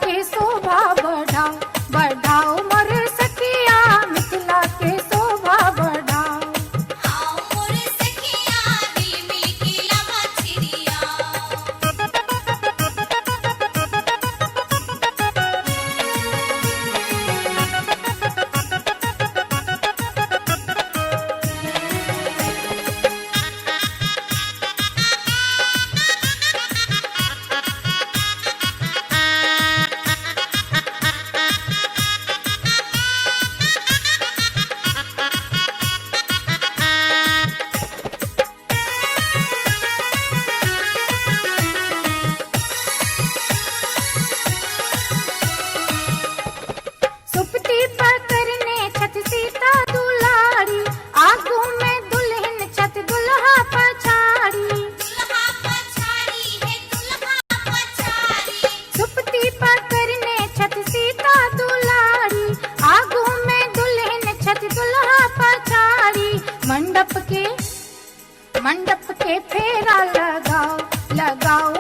के शोभा बढ़ाओ बढ़ाओ मोर सखिया मिथिला के शोभा बढ़ाओ। आओ मोर सखिया दिल मिल के लावा छिरिया। सुपटी पकड़ने छत सीता दुलारी आगू में दुल्हन छत दुल्हा पछाड़ी। दुल्हा पछाड़ी है दुल्हा पछाड़ी। सुपटी पकड़ने छत सीता दुलारी आगू में दुल्हन छत दुल्हा पछाड़ी। मंडप के फेरा लगाओ लगाओ